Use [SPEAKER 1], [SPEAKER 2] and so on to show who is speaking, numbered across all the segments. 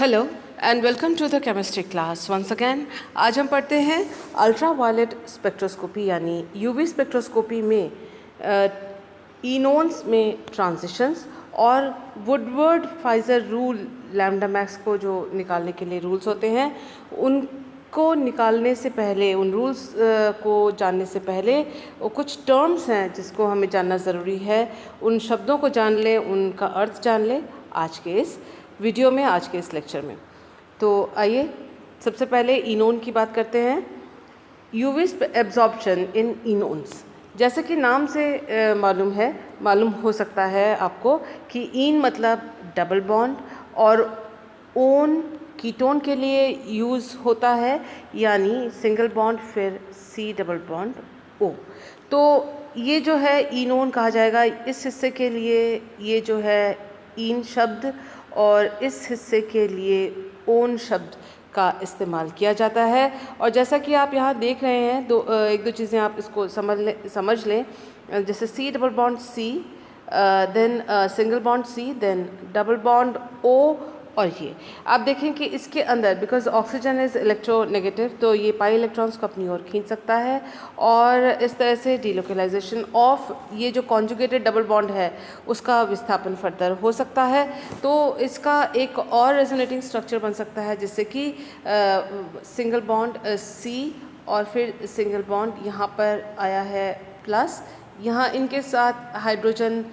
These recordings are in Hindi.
[SPEAKER 1] Hello and welcome to the chemistry class once again. आज हम पढ़ते हैं अल्ट्रा वायलेट स्पेक्ट्रोस्कोपी यानी यूवी स्पेक्ट्रोस्कोपी में इनोन्स में ट्रांजिशंस और Woodward Fieser rule lambda max को जो निकालने के लिए रूल्स होते हैं उनको निकालने से पहले, उन रूल्स को जानने से पहले वो कुछ टर्म्स हैं जिसको हमें जानना ज़रूरी है। उन शब्दों को जान लें, उनका अर्थ जान लें आज के इस वीडियो में, आज के इस लेक्चर में। तो आइए सबसे पहले इनोन की बात करते हैं। यूवी एब्जॉर्प्शन इन इनोन्स, जैसे कि नाम से मालूम हो सकता है आपको कि इन मतलब डबल बॉन्ड और ओन कीटोन के लिए यूज़ होता है, यानी सिंगल बॉन्ड फिर सी डबल बॉन्ड ओ। तो ये जो है इनोन कहा जाएगा। इस हिस्से के लिए ये जो है इन शब्द और इस हिस्से के लिए ओन शब्द का इस्तेमाल किया जाता है। और जैसा कि आप यहाँ देख रहे हैं, एक दो चीज़ें आप इसको समझ लें। जैसे C double bond C, then single bond C, then double bond O. और ये आप देखें कि इसके अंदर बिकॉज ऑक्सीजन इज़ इलेक्ट्रोनेगेटिव, तो ये पाई इलेक्ट्रॉन्स को अपनी ओर खींच सकता है और इस तरह से डीलोकलाइजेशन ऑफ ये जो कॉन्जुगेटेड डबल बॉन्ड है उसका विस्थापन फर्दर हो सकता है। तो इसका एक और रेजोनेटिंग स्ट्रक्चर बन सकता है, जिससे कि सिंगल बॉन्ड सी और फिर सिंगल बॉन्ड यहाँ पर आया है प्लस, यहाँ इनके साथ हाइड्रोजन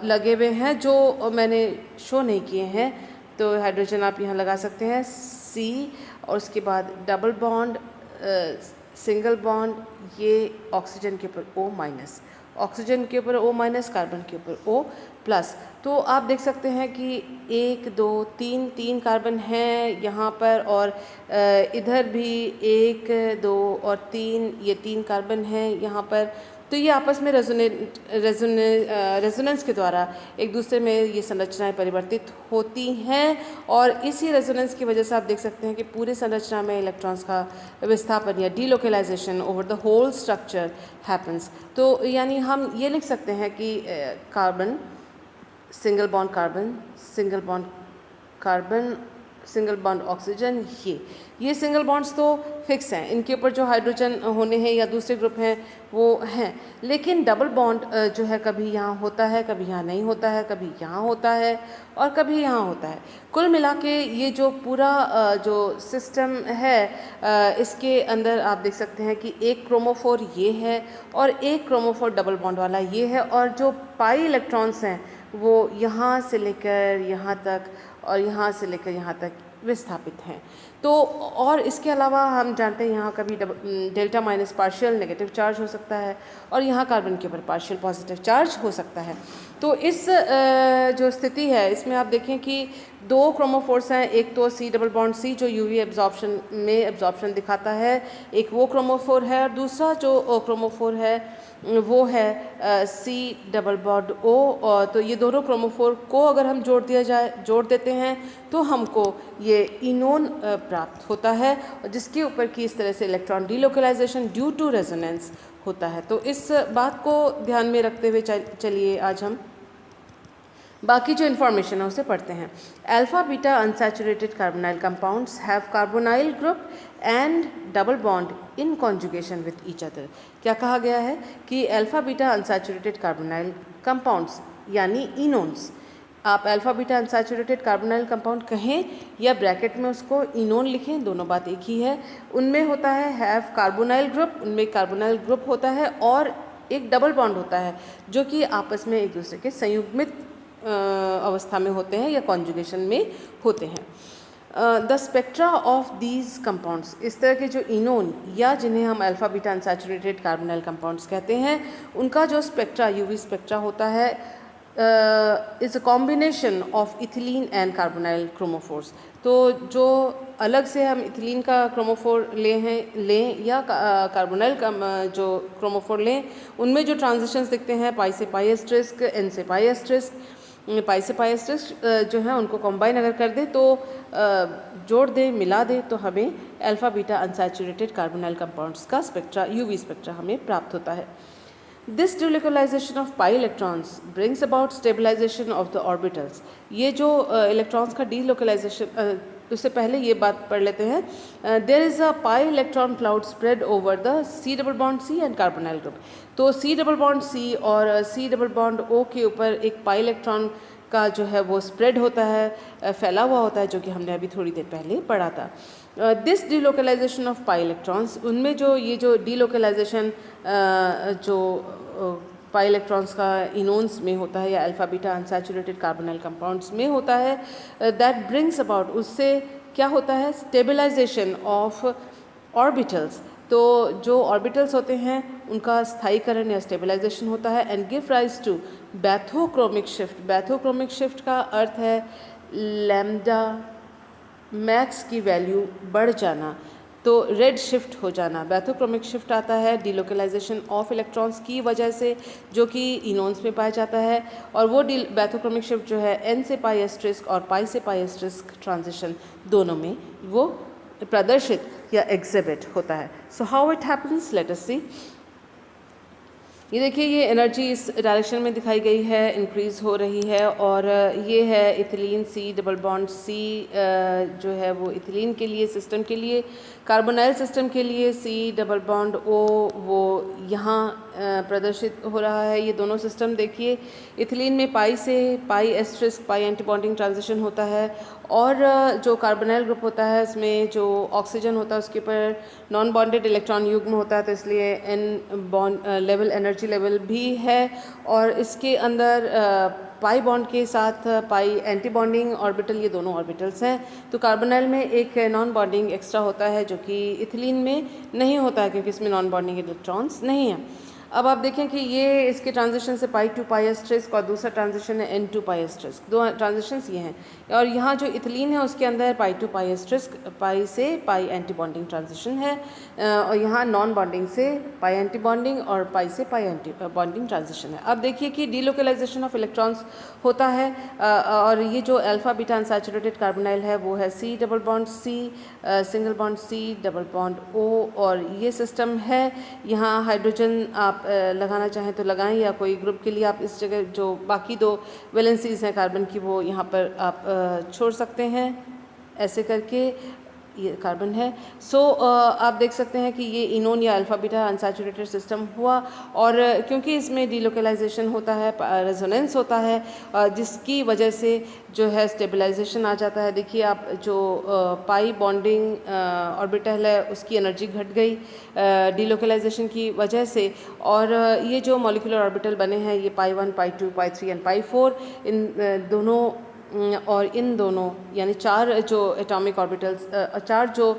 [SPEAKER 1] लगे हुए हैं जो मैंने शो नहीं किए हैं। तो हाइड्रोजन आप यहाँ लगा सकते हैं सी, और उसके बाद डबल बॉन्ड, सिंगल बॉन्ड, ये ऑक्सीजन के ऊपर O माइनस, ऑक्सीजन के ऊपर O माइनस, कार्बन के ऊपर O प्लस। तो आप देख सकते हैं कि 1 2 3 कार्बन हैं यहाँ पर, और इधर भी 1 2 और 3, ये 3 कार्बन हैं यहाँ पर। तो ये आपस में रेजोनेंस के द्वारा एक दूसरे में ये संरचनाएं परिवर्तित होती हैं, और इसी रेजोनेंस की वजह से आप देख सकते हैं कि पूरे संरचना में इलेक्ट्रॉन्स का विस्थापन या delocalisation over the whole structure happens. तो यानी हम ये लिख सकते हैं कि carbon, single bond carbon, single bond carbon, single bond oxygen, ये सिंगल बॉन्ड्स तो फिक्स हैं, इनके ऊपर जो हाइड्रोजन होने हैं या दूसरे ग्रुप हैं वो हैं। लेकिन डबल बॉन्ड जो है कभी यहाँ होता है, कभी यहाँ नहीं होता है, कभी यहाँ होता है और कभी यहाँ होता है। कुल मिला के ये जो पूरा जो सिस्टम है, इसके अंदर आप देख सकते हैं कि एक क्रोमोफोर ये है और एक क्रोमोफोर डबल बॉन्ड वाला ये है, और जो पाई इलेक्ट्रॉन्स हैं वो यहाँ से लेकर यहाँ तक और यहाँ से लेकर यहाँ तक विस्थापित हैं। तो और इसके अलावा हम जानते हैं यहाँ कभी delta minus partial negative charge हो सकता है, और यहाँ कार्बन के ऊपर पार्शियल पॉजिटिव चार्ज हो सकता है। तो इस जो स्थिति है इसमें आप देखें कि 2 क्रोमोफोर्स हैं, एक तो सी डबल बॉन्ड सी जो यूवी एब्जॉर्प्शन में एब्जॉर्प्शन दिखाता है, एक वो क्रोमोफोर है, और दूसरा जो क्रोमोफोर है वो है सी डबल बॉन्ड ओ। तो ये दोनों क्रोमोफोर को अगर हम जोड़ देते हैं तो हमको ये इनोन प्राप्त होता है, जिसके ऊपर की इस तरह से electron delocalisation due to resonance होता है। तो इस बात को ध्यान में रखते हुए चलिए आज हम बाकी जो इन्फॉर्मेशन है उसे पढ़ते हैं। Alpha beta unsaturated carbonyl compounds have carbonyl group and double bond in conjugation with each other. क्या कहा गया है कि alpha beta unsaturated carbonyl compounds यानी इनोन्स, आप alpha beta unsaturated carbonyl compound कहें या ब्रैकेट में उसको इनोन लिखें, दोनों बात एक ही है। उनमें होता है हैव कार्बोनाइल ग्रुप, उनमें कार्बोनाइल ग्रुप होता है और एक डबल बॉन्ड होता है जो कि आपस में एक दूसरे के संयुग्मित अवस्था में होते हैं या कॉन्जुगेशन में होते हैं। The spectra of these compounds, इस तरह के जो इनोन या जिन्हें हम alpha beta unsaturated carbonyl compounds कहते हैं, उनका जो स्पेक्ट्रा यूवी स्पेक्ट्रा होता है is a combination of ethylene and carbonyl chromophores. तो जो अलग से हम इथिलीन का क्रोमोफोर लें या कार्बोनाइल का जो क्रोमोफोर लें, उनमें जो ट्रांजिशंस दिखते हैं पाई से पाई एस्टेरिस्क, एन से पाई एस्टेरिस्क, पाई से पाई एस्टेरिस्क जो है उनको कॉम्बाइन अगर कर दें तो जोड़ दें, मिला दें, तो हमें alpha beta unsaturated carbonyl compounds का स्पेक्ट्रा, यूवी स्पेक्ट्रा हमें प्राप्त होता है। This delocalisation of pi electrons brings about stabilisation of the orbitals. ये जो इलेक्ट्रॉन्स का डीलोकलाइजेशन, उससे पहले ये बात पढ़ लेते हैं। There is a pi electron cloud spread over the C double bond C and carbonyl group. तो सी डबल बॉन्ड सी और सी डबल बॉन्ड ओ के ऊपर एक पाई इलेक्ट्रॉन का जो है वो स्प्रेड होता है, फैला हुआ होता है, जो कि हमने अभी थोड़ी देर पहले पढ़ा था। This delocalisation of pi electrons, उनमें जो ये जो डीलोकलाइजेशन जो पाई इलेक्ट्रॉन्स का इनोन्स में होता है या alpha beta unsaturated carbonyl compounds में होता है, दैट ब्रिंग्स अबाउट, उससे क्या होता है, स्टेबलाइजेशन ऑफ ऑर्बिटल्स। तो जो ऑर्बिटल्स होते हैं उनका स्थायीकरण या स्टेबलाइजेशन होता है, and give rise to bathochromic shift. Bathochromic shift का अर्थ है लैम्डा मैक्स की वैल्यू बढ़ जाना, तो रेड शिफ्ट हो जाना। बैथोक्रोमिक शिफ्ट आता है डिलोकलाइजेशन ऑफ इलेक्ट्रॉन्स की वजह से, जो कि इनोन्स में पाया जाता है, और वो बैथोक्रोमिक शिफ्ट जो है एन से पाई एस्ट्रिस्क और पाई से पाई एस्ट्रिस्क ट्रांजिशन दोनों में वो प्रदर्शित या एग्जिबिट होता है। So how it happens, let us see. ये देखिए, ये एनर्जी इस डायरेक्शन में दिखाई गई है, इंक्रीज़ हो रही है, और ये है ethylene C double bond C जो है वो इथिलीन के लिए, सिस्टम के लिए। कार्बोनाइल सिस्टम के लिए सी डबल बॉन्ड ओ वो यहाँ प्रदर्शित हो रहा है। ये दोनों सिस्टम देखिए, इथिलीन में पाई से पाई एस्ट्रिस्क पाई एंटीबॉन्डिंग ट्रांजिशन होता है, और जो कार्बोनाइल ग्रुप होता है इसमें जो ऑक्सीजन होता है उसके ऊपर नॉन बॉन्डेड इलेक्ट्रॉन युग्म होता है, तो इसलिए N bond level, energy level भी है, और इसके अंदर पाई बॉन्ड के साथ पाई एंटी बॉन्डिंग ऑर्बिटल, ये दोनों ऑर्बिटल्स हैं। तो कार्बोनाइल में एक नॉन बॉन्डिंग एक्स्ट्रा होता है, जो कि इथिलीन में नहीं होता है, क्योंकि इसमें नॉन बॉन्डिंग इलेक्ट्रॉन्स नहीं हैं। अब आप देखें कि ये इसके ट्रांजिशन से पाई टू पाई एस्ट्रिस्क, और दूसरा ट्रांजिशन है एन टू पाई एस्ट्रिस्क, दो ट्रांजिशंस ये हैं। और यहाँ जो इथिलीन है उसके अंदर पाई टू पाई एस्ट्रिस्क, पाई से पाई एंटी बॉन्डिंग ट्रांजिशन है, और यहाँ नॉन बॉन्डिंग से पाई एंटी बॉन्डिंग और पाई से पाई एंटी बॉन्डिंग ट्रांजिशन है। अब देखिए कि डीलोकलाइजेशन ऑफ इलेक्ट्रॉन्स होता है, और ये जो अल्फा बीटा अनसैचुरेटेड कार्बोनाइल है वो है C double bond C, single bond C double bond O, और ये सिस्टम है। यहाँ हाइड्रोजन आप लगाना चाहें तो लगाएं, या कोई ग्रुप के लिए आप इस जगह जो बाकी दो वैलेंसीज हैं कार्बन की वो यहाँ पर आप छोड़ सकते हैं, ऐसे करके ये कार्बन है। सो आप देख सकते हैं कि ये इनोन या अल्फा बीटा अनसैचुरेटेड सिस्टम हुआ, और क्योंकि इसमें डीलोकलाइजेशन होता है, रेजोनेंस होता है, जिसकी वजह से जो है स्टेबलाइजेशन आ जाता है। देखिए आप जो पाई बॉन्डिंग ऑर्बिटल है उसकी एनर्जी घट गई डीलोकलाइजेशन की वजह से, और ये जो मॉलिक्यूलर ऑर्बिटल बने हैं ये पाई 1 पाई 2 पाई 3 एंड पाई 4, इन दोनों और इन दोनों यानी चार जो एटॉमिक ऑर्बिटल्स, चार जो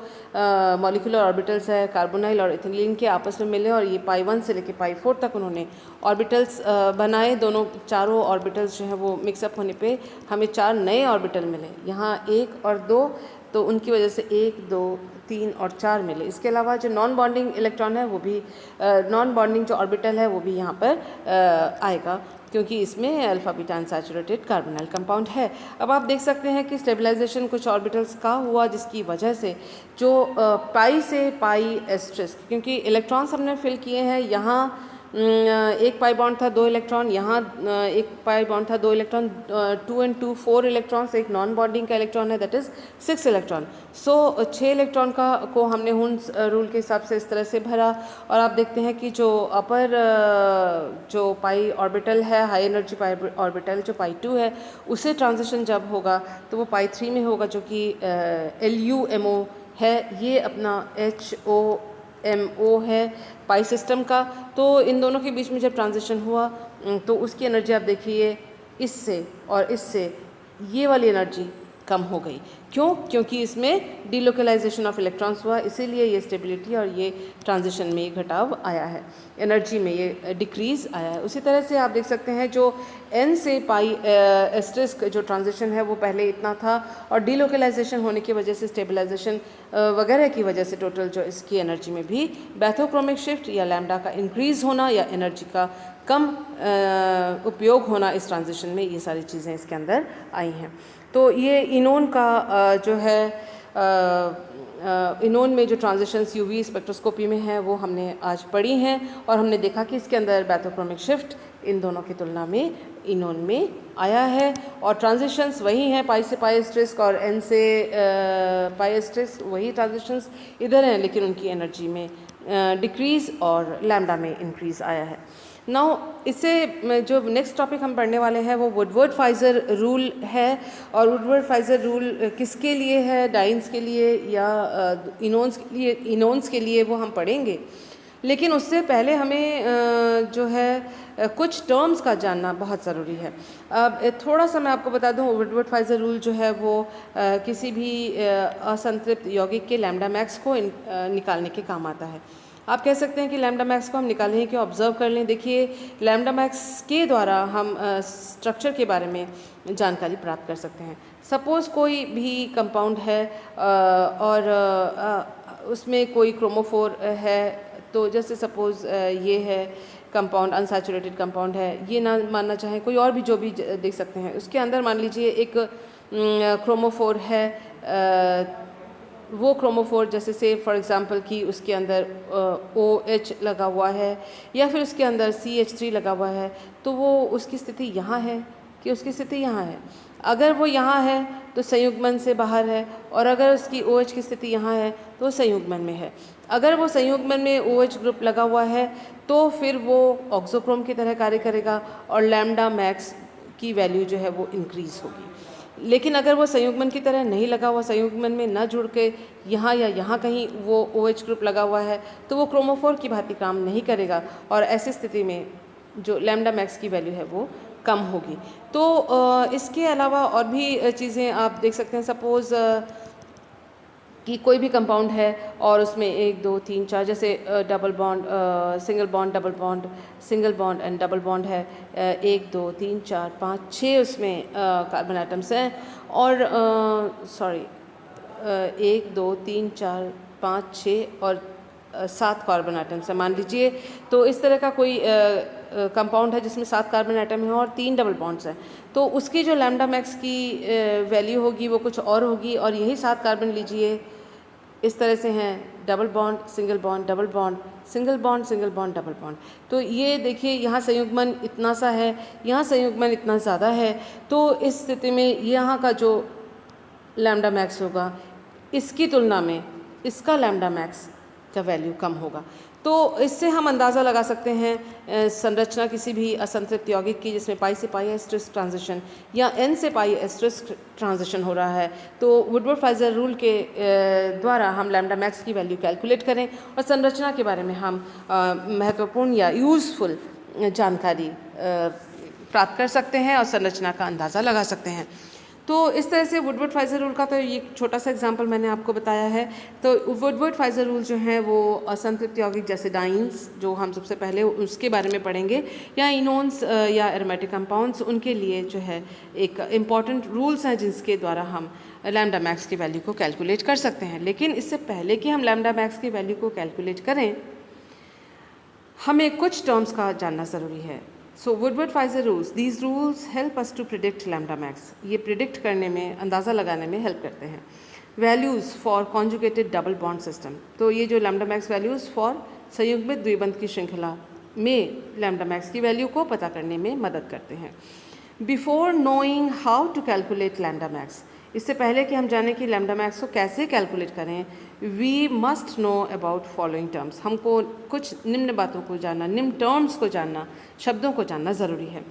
[SPEAKER 1] मॉलिक्यूलर ऑर्बिटल्स है कार्बोनाइल और इथिलीन के आपस में मिले, और ये पाई 1 से लेकर पाई 4 तक उन्होंने ऑर्बिटल्स बनाए। दोनों चारों ऑर्बिटल्स जो हैं वो मिक्सअप होने पे हमें चार नए ऑर्बिटल मिले, यहाँ 1 और 2, तो उनकी वजह से 1 2 3 और 4 मिले। इसके अलावा जो नॉन बॉन्डिंग इलेक्ट्रॉन है वो भी, नॉन बॉन्डिंग जो ऑर्बिटल है वो भी यहाँ पर आएगा, क्योंकि इसमें alpha beta unsaturated carbonyl compound है। अब आप देख सकते हैं कि स्टेबलाइजेशन कुछ ऑर्बिटल्स का हुआ, जिसकी वजह से जो पाई से पाई एस्ट्रिस्क, क्योंकि इलेक्ट्रॉन्स हमने फिल किए हैं, यहाँ एक पाई बॉन्ड था 2 इलेक्ट्रॉन, यहाँ एक पाई बॉन्ड था 2 इलेक्ट्रॉन, 2 and 2 4 इलेक्ट्रॉन्स, एक नॉन बॉन्डिंग का इलेक्ट्रॉन है that is 6 electron. So 6 electron को हमने हुन्स रूल के हिसाब से इस तरह से भरा, और आप देखते हैं कि जो अपर जो पाई ऑर्बिटल है, हाई एनर्जी पाई ऑर्बिटल जो पाई 2 है, उसे ट्रांजिशन जब होगा तो वो पाई 3 में होगा, जो कि LUMO है, ये अपना HOMO है पाई सिस्टम का। तो इन दोनों के बीच में जब ट्रांजिशन हुआ तो उसकी एनर्जी आप देखिए इससे और इससे ये वाली एनर्जी कम हो गई। क्यों? क्योंकि इसमें डीलोकलाइजेशन ऑफ इलेक्ट्रॉन्स हुआ, इसीलिए ये स्टेबिलिटी और ये ट्रांजिशन में ये घटाव आया है, एनर्जी में ये डिक्रीज़ आया है। उसी तरह से आप देख सकते हैं जो एन से पाई एस्ट्रिस्क जो ट्रांजिशन है वो पहले इतना था, और डीलोकलाइजेशन होने की वजह से, स्टेबलाइजेशन वगैरह की वजह से टोटल जो इसकी एनर्जी में भी बैथोक्रोमिक शिफ्ट या लैम्डा का इंक्रीज़ होना या एनर्जी का कम उपयोग होना इस ट्रांजिशन में, ये सारी चीज़ें इसके अंदर आई हैं। तो ये इनोन का जो है इनोन में जो ट्रांजिशंस यूवी स्पेक्ट्रोस्कोपी में है वो हमने आज पढ़ी हैं और हमने देखा कि इसके अंदर बैथोक्रोमिक शिफ्ट इन दोनों की तुलना में इनोन में आया है और ट्रांजिशंस वही हैं, पाई से पाई एस्टेरिस्क और एन से पाई एस्टेरिस्क वही ट्रांजिशंस इधर हैं, लेकिन उनकी एनर्जी में डिक्रीज़ और लैम्डा में इंक्रीज़ आया है। नाउ इससे जो नेक्स्ट टॉपिक हम पढ़ने वाले हैं वो वुडवर्ड-फाइजर रूल है और वुडवर्ड-फाइजर रूल किसके लिए है, डाइन्स के लिए या इनोन्स के लिए वो हम पढ़ेंगे। लेकिन उससे पहले हमें जो है कुछ टर्म्स का जानना बहुत ज़रूरी है। अब थोड़ा सा मैं आपको बता दूं, वुडवर्ड-फाइजर रूल जो है वो किसी भी असंतृप्त यौगिक के लैम्डा मैक्स को निकालने के काम आता है। आप कह सकते हैं कि लैम्डा मैक्स को हम निकालें कि ऑब्जर्व कर लें। देखिए, लैम्डा मैक्स के द्वारा हम स्ट्रक्चर के बारे में जानकारी प्राप्त कर सकते हैं। सपोज़ कोई भी कंपाउंड है और उसमें कोई क्रोमोफोर है, तो जैसे सपोज़ ये है कंपाउंड, अनसैचुरेटेड कंपाउंड है, ये ना मानना चाहें, कोई और भी जो भी देख सकते हैं, उसके अंदर मान लीजिए एक क्रोमोफोर है। वो क्रोमोफोर जैसे से फॉर एग्ज़ाम्पल कि उसके अंदर OH लगा हुआ है या फिर उसके अंदर CH3 लगा हुआ है, तो वो उसकी स्थिति यहाँ है कि उसकी स्थिति यहाँ है। अगर वो यहाँ है तो संयुग्मन से बाहर है और अगर उसकी OH की स्थिति यहाँ है तो संयुग्मन में है। अगर वो संयुग्मन में OH ग्रुप लगा हुआ है तो फिर वो ऑक्सोक्रोम की तरह कार्य करेगा और लैम्डा मैक्स की वैल्यू जो है वो इंक्रीज़ होगी। लेकिन अगर वो संयुग्मन की तरह नहीं लगा हुआ, संयुग्मन में न जुड़ के यहाँ या यहाँ कहीं वो OH ग्रुप लगा हुआ है, तो वो क्रोमोफोर की भांति काम नहीं करेगा और ऐसी स्थिति में जो लैम्डा मैक्स की वैल्यू है वो कम होगी। तो इसके अलावा और भी चीज़ें आप देख सकते हैं। सपोज़ कि कोई भी कंपाउंड है और उसमें 1 2 3 4 जैसे double bond, single bond, double bond, single bond and double bond है, 1 2 3 4 5 6 उसमें कार्बन एटम्स हैं और 1 2 3 4 5 6 और 7 कार्बन एटम्स हैं मान लीजिए। तो इस तरह का कोई कंपाउंड है जिसमें 7 कार्बन एटम हैं और 3 डबल बॉन्ड्स हैं, तो उसकी जो लैम्डा मैक्स की वैल्यू होगी वो कुछ और होगी। और यही 7 कार्बन लीजिए इस तरह से हैं, double bond, single bond, double bond, single bond, single bond, double bond. तो ये देखिए, यहाँ संयुग्मन इतना सा है, यहाँ संयुग्मन इतना ज़्यादा है, तो इस स्थिति में यहाँ का जो लैम्डा मैक्स होगा इसकी तुलना में इसका लैम्डा मैक्स का वैल्यू कम होगा। तो इससे हम अंदाज़ा लगा सकते हैं संरचना किसी भी असंतृप्त यौगिक की जिसमें पाई से पाई एस्टेरिस्क ट्रांजिशन या N से पाई एस्टेरिस्क ट्रांजिशन हो रहा है, तो वुडवर्ड-फाइजर रूल के द्वारा हम लैम्डा मैक्स की वैल्यू कैलकुलेट करें और संरचना के बारे में हम महत्वपूर्ण या यूज़फुल जानकारी प्राप्त कर सकते हैं और संरचना का अंदाज़ा लगा सकते हैं। तो इस तरह से वुडवर्ड-फाइजर रूल का तो ये छोटा सा एग्जांपल मैंने आपको बताया है। तो वुडवर्ड-फाइजर रूल जो है वो असंतृप्त यौगिक जैसे डाइन्स, जो हम सबसे पहले उसके बारे में पढ़ेंगे, या इनोन्स या एरोमेटिक कंपाउंड्स, उनके लिए जो है एक इम्पॉर्टेंट रूल्स हैं जिसके द्वारा हम लैम्डा मैक्स की वैल्यू को कैलकुलेट कर सकते हैं। लेकिन इससे पहले कि हम लैम्डा मैक्स की वैल्यू को कैलकुलेट करें, हमें कुछ टर्म्स का जानना ज़रूरी है। So Woodward Fieser rules, these rules help us to predict lambda max. ये प्रिडिक्ट करने में, अंदाज़ा लगाने में हेल्प करते हैं। Values for conjugated double bond system, तो ये जो लैम्डा मैक्स वैल्यूज़ फॉर संयुग्मित द्विबंध की श्रृंखला में लैम्डा मैक्स की वैल्यू को पता करने में मदद करते हैं। Before knowing how to calculate lambda max, इससे पहले कि हम जानें कि लैम्डा मैक्स को कैसे कैलकुलेट करें, we must know about following terms, हमको कुछ निम्न बातों को जानना, निम्न टर्म्स को जानना, शब्दों को जानना ज़रूरी है।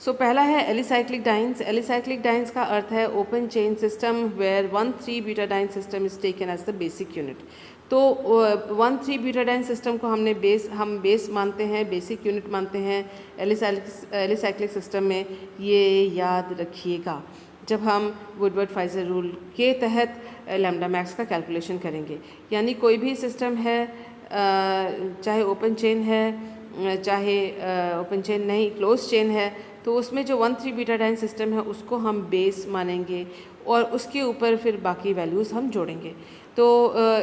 [SPEAKER 1] सो पहला है एलिसाइक्लिक डाइन्स। एलिसाइक्लिक डाइन्स का अर्थ है open chain system where one three butadiene system is taken as the basic unit. तो 1,3-ब्यूटाडाइन सिस्टम को हम बेस मानते हैं, बेसिक यूनिट मानते हैं एलिसाइक्लिक सिस्टम में। ये याद रखिएगा जब हम वुडवर्ड-फाइजर रूल के तहत लैम्डा मैक्स का कैलकुलेशन करेंगे। यानी कोई भी सिस्टम है, चाहे ओपन चेन है, चाहे ओपन चेन नहीं क्लोज चेन है, तो उसमें जो 1,3-ब्यूटाडाइन सिस्टम है उसको हम बेस मानेंगे और उसके ऊपर फिर बाकी वैल्यूज़ हम जोड़ेंगे। तो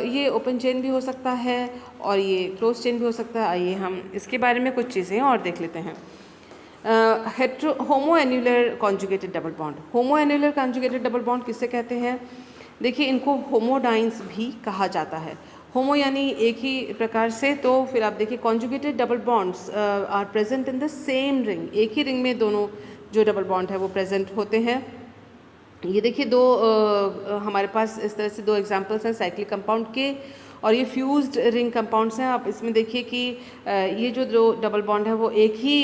[SPEAKER 1] ये ओपन चेन भी हो सकता है और ये क्लोज चेन भी हो सकता है। आइए हम इसके बारे में कुछ चीज़ें और देख लेते हैं। Homoannular conjugated double bond. Homoannular conjugated double bond किससे कहते हैं? देखिए इनको होमोडाइन्स भी कहा जाता है। होमो यानी एक ही प्रकार से, तो फिर आप देखिए conjugated double bonds are present in the same ring, एक ही रिंग में दोनों जो डबल बॉन्ड है वो प्रेजेंट होते हैं। ये देखिए दो हमारे पास इस तरह से दो एग्जांपल्स हैं साइक्लिक कंपाउंड के, और ये फ्यूज्ड रिंग कंपाउंड्स हैं। आप इसमें देखिए कि ये जो दो डबल बॉन्ड है वो एक ही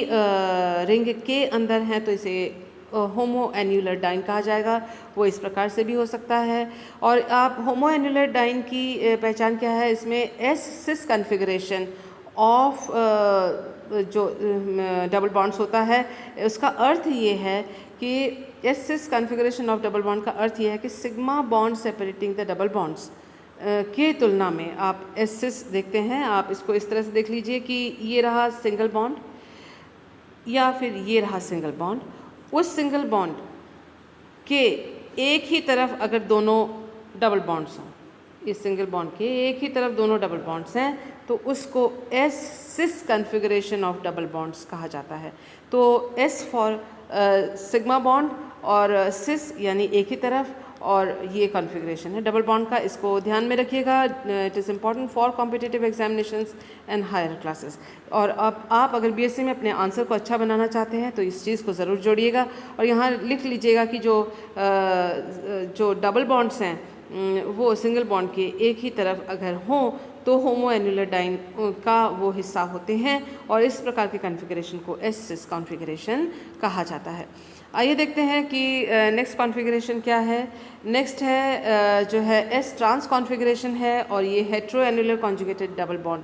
[SPEAKER 1] रिंग के अंदर हैं, तो इसे होमो एन्युलर डाइन कहा जाएगा। वो इस प्रकार से भी हो सकता है। और आप होमो एन्युलर डाइन की पहचान क्या है, इसमें एस सिस कन्फिगरेशन ऑफ जो डबल बॉन्ड्स होता है, उसका अर्थ ये है कि s cis configuration of double bond का अर्थ ये है कि sigma bond separating the double bonds के तुलना में आप एस सिस देखते हैं। आप इसको इस तरह से देख लीजिए कि ये रहा सिंगल बॉन्ड या फिर ये रहा सिंगल बॉन्ड। उस सिंगल बॉन्ड के एक ही तरफ अगर दोनों डबल बॉन्ड्स हों, इस सिंगल बॉन्ड के एक ही तरफ दोनों डबल बॉन्ड्स हैं, तो उसको s cis configuration of double bonds कहा जाता है। तो एस फॉर सिग्मा बॉन्ड और सिस यानी एक ही तरफ, और ये कॉन्फ़िगरेशन है डबल बॉन्ड का, इसको ध्यान में रखिएगा। It is important for competitive examinations and higher classes. और अब आप अगर बीएससी में अपने आंसर को अच्छा बनाना चाहते हैं तो इस चीज़ को ज़रूर जोड़िएगा, और यहाँ लिख लीजिएगा कि जो डबल बॉन्ड्स हैं वो सिंगल बॉन्ड के एक ही तरफ अगर हों तो होमो एन्युलर डाइन का वो हिस्सा होते हैं, और इस प्रकार के कॉन्फ़िगरेशन को एस सिस कॉन्फ़िगरेशन कहा जाता है। आइए देखते हैं कि नेक्स्ट कॉन्फ़िगरेशन क्या है। नेक्स्ट है जो है एस ट्रांस कॉन्फ़िगरेशन है, और ये hetero annular conjugated double bond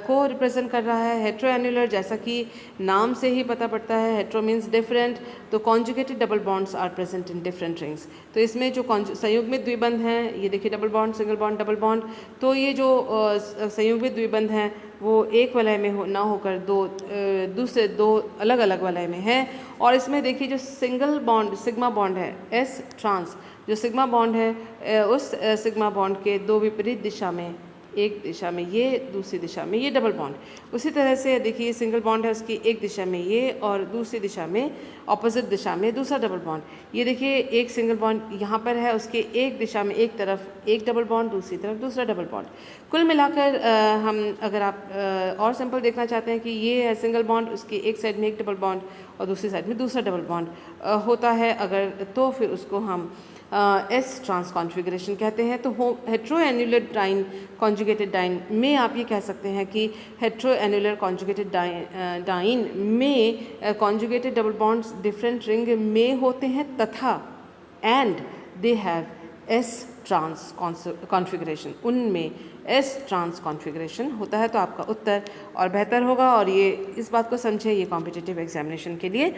[SPEAKER 1] को रिप्रेजेंट कर रहा है। हेट्रो एन्युलर जैसा कि नाम से ही पता पड़ता है, हेट्रो मीन्स डिफरेंट, तो conjugated double bonds are present in different rings. तो इसमें जो संयुग्मित द्विबंध हैं, ये देखिए double bond, single bond, double bond, तो ये जो संयुग्मित द्विबंध हैं वो एक वलय में ना होकर दूसरे दो अलग अलग वलय में है। और इसमें देखिए जो सिंगल बॉन्ड सिग्मा बॉन्ड है, एस ट्रांस जो सिग्मा बॉन्ड है, उस सिग्मा बॉन्ड के दो विपरीत दिशा में, एक दिशा में ये, दूसरी दिशा में ये डबल बॉन्ड। उसी तरह से देखिए ये सिंगल बॉन्ड है, उसकी एक दिशा में ये और दूसरी दिशा में, ऑपोजिट दिशा में दूसरा डबल बॉन्ड। ये देखिए एक सिंगल बॉन्ड यहाँ पर है, उसके एक दिशा में एक तरफ एक डबल बॉन्ड, दूसरी तरफ दूसरा डबल बॉन्ड। कुल मिलाकर हम अगर आप और सिंपल देखना चाहते हैं कि ये है सिंगल बॉन्ड, उसकी एक साइड में एक डबल बॉन्ड और दूसरी साइड में दूसरा डबल बॉन्ड होता है अगर, तो फिर उसको हम एस ट्रांस कॉन्फ़िगरेशन कहते हैं। तो heteroannular diene conjugated diene में आप ये कह सकते हैं कि हेट्रो एन्युलर कॉन्जुगेटेड डाइन में conjugated double bonds different ring में होते हैं तथा and they have s trans configuration, उनमें एस ट्रांस कॉन्फ़िगरेशन होता है। तो आपका उत्तर और बेहतर होगा, और ये इस बात को समझे, ये कॉम्पिटिटिव एग्जामिनेशन के लिए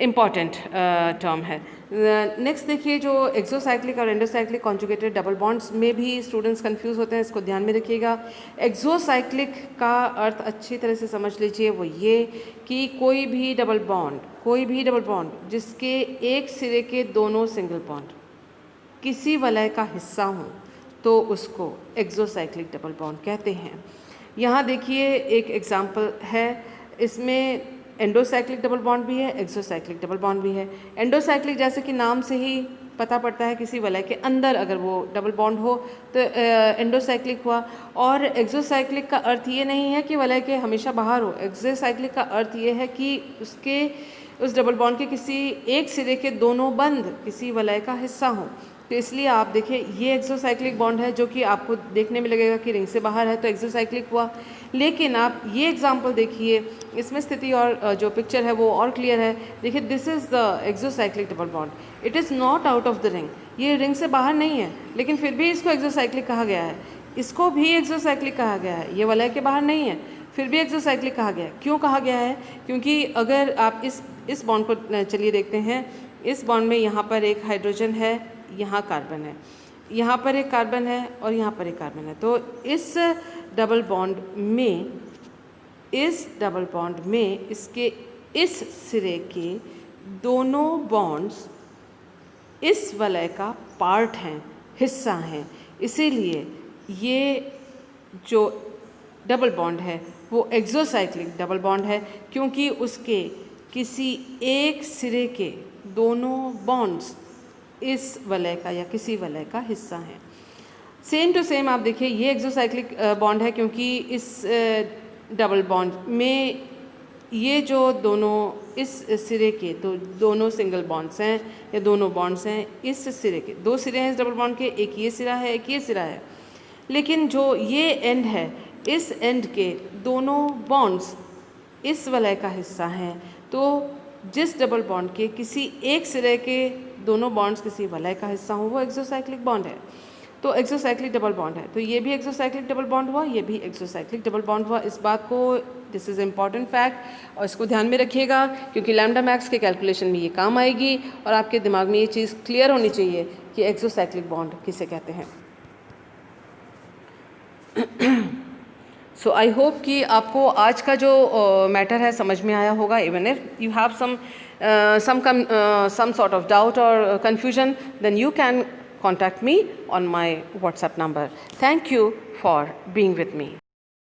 [SPEAKER 1] इम्पॉर्टेंट टर्म है। नेक्स्ट देखिए जो एक्सोसाइक्लिक और एंडोसाइक्लिक कॉन्जुगेटेड डबल बॉन्ड्स में भी स्टूडेंट्स कंफ्यूज होते हैं, इसको ध्यान में रखिएगा। एक्सोसाइक्लिक का अर्थ अच्छी तरह से समझ लीजिए, वो ये कि कोई भी डबल बॉन्ड जिसके एक सिरे के दोनों सिंगल बॉन्ड किसी वलय का हिस्सा हों तो उसको एक्सोसाइक्लिक डबल बॉन्ड कहते हैं। यहाँ देखिए एक एग्जाम्पल है, इसमें एंडोसाइक्लिक डबल बॉन्ड भी है, एक्सोसाइक्लिक डबल बॉन्ड भी है। एंडोसाइक्लिक जैसे कि नाम से ही पता पड़ता है, किसी वलय के अंदर अगर वो डबल बॉन्ड हो तो एंडोसाइक्लिक हुआ। और एक्सोसाइक्लिक का अर्थ ये नहीं है कि वलय के हमेशा बाहर हो, एक्सोसाइक्लिक का अर्थ ये है कि उस डबल बॉन्ड के किसी एक सिरे के दोनों बंध किसी वलय का हिस्सा हों। तो इसलिए आप देखिए ये एक्सोसाइक्लिक बॉन्ड है, जो कि आपको देखने में लगेगा कि रिंग से बाहर है, तो एक्सोसाइक्लिक हुआ। लेकिन आप ये एग्जाम्पल देखिए, इसमें स्थिति और जो पिक्चर है वो और क्लियर है। देखिए this is the exocyclic double bond, it is not out of the ring, ये रिंग से बाहर नहीं है, लेकिन फिर भी इसको एक्सोसाइक्लिक कहा गया है। इसको भी एक्सोसाइक्लिक कहा गया है, ये वलय के बाहर नहीं है, फिर भी एक्सोसाइक्लिक कहा गया है। क्यों कहा गया है? क्योंकि अगर आप इस बॉन्ड को चलिए देखते हैं, इस बॉन्ड में यहाँ पर एक हाइड्रोजन है, यहाँ कार्बन है, यहाँ पर एक कार्बन है और यहाँ पर एक कार्बन है। तो इस डबल बॉन्ड में इसके इस सिरे के दोनों बॉन्ड्स इस वलय का पार्ट हैं, हिस्सा हैं। इसीलिए ये जो डबल बॉन्ड है वो एक्सोसाइक्लिक डबल बॉन्ड है, क्योंकि उसके किसी एक सिरे के दोनों बॉन्ड्स इस वलय का या किसी वलय का हिस्सा हैं। सेम टू सेम आप देखिए ये एक्सोसाइक्लिक बॉन्ड है, क्योंकि इस डबल बॉन्ड में ये जो दोनों इस सिरे के दोनों सिंगल बॉन्ड्स हैं या दोनों बॉन्ड्स हैं, इस सिरे के दो सिरे हैं इस डबल बॉन्ड के, एक ये सिरा है एक ये सिरा है, लेकिन जो ये एंड है इस एंड के दोनों बॉन्ड्स इस वलय का हिस्सा हैं। तो जिस डबल बॉन्ड के किसी एक सिरे के दोनों बॉन्ड्स किसी वलय का हिस्सा हो वो एक्सोसाइक्लिक बॉन्ड है। तो एक्सोसाइक्लिक डबल बॉन्ड है, तो ये भी एक्सोसाइक्लिक डबल बॉन्ड हुआ, ये भी एक्सोसाइक्लिक डबल बॉन्ड हुआ। इस बात को, दिस इज़ इम्पॉर्टेंट फैक्ट और इसको ध्यान में रखिएगा, क्योंकि लैम्डा मैक्स के कैलकुलेशन में ये काम आएगी और आपके दिमाग में ये चीज़ क्लियर होनी चाहिए कि एक्सोसाइक्लिक बॉन्ड किसे कहते हैं। सो आई होप कि आपको आज का जो मैटर है समझ में आया होगा। Even if you have some sort of doubt or confusion, then you can contact me on my WhatsApp number. Thank you for being with me.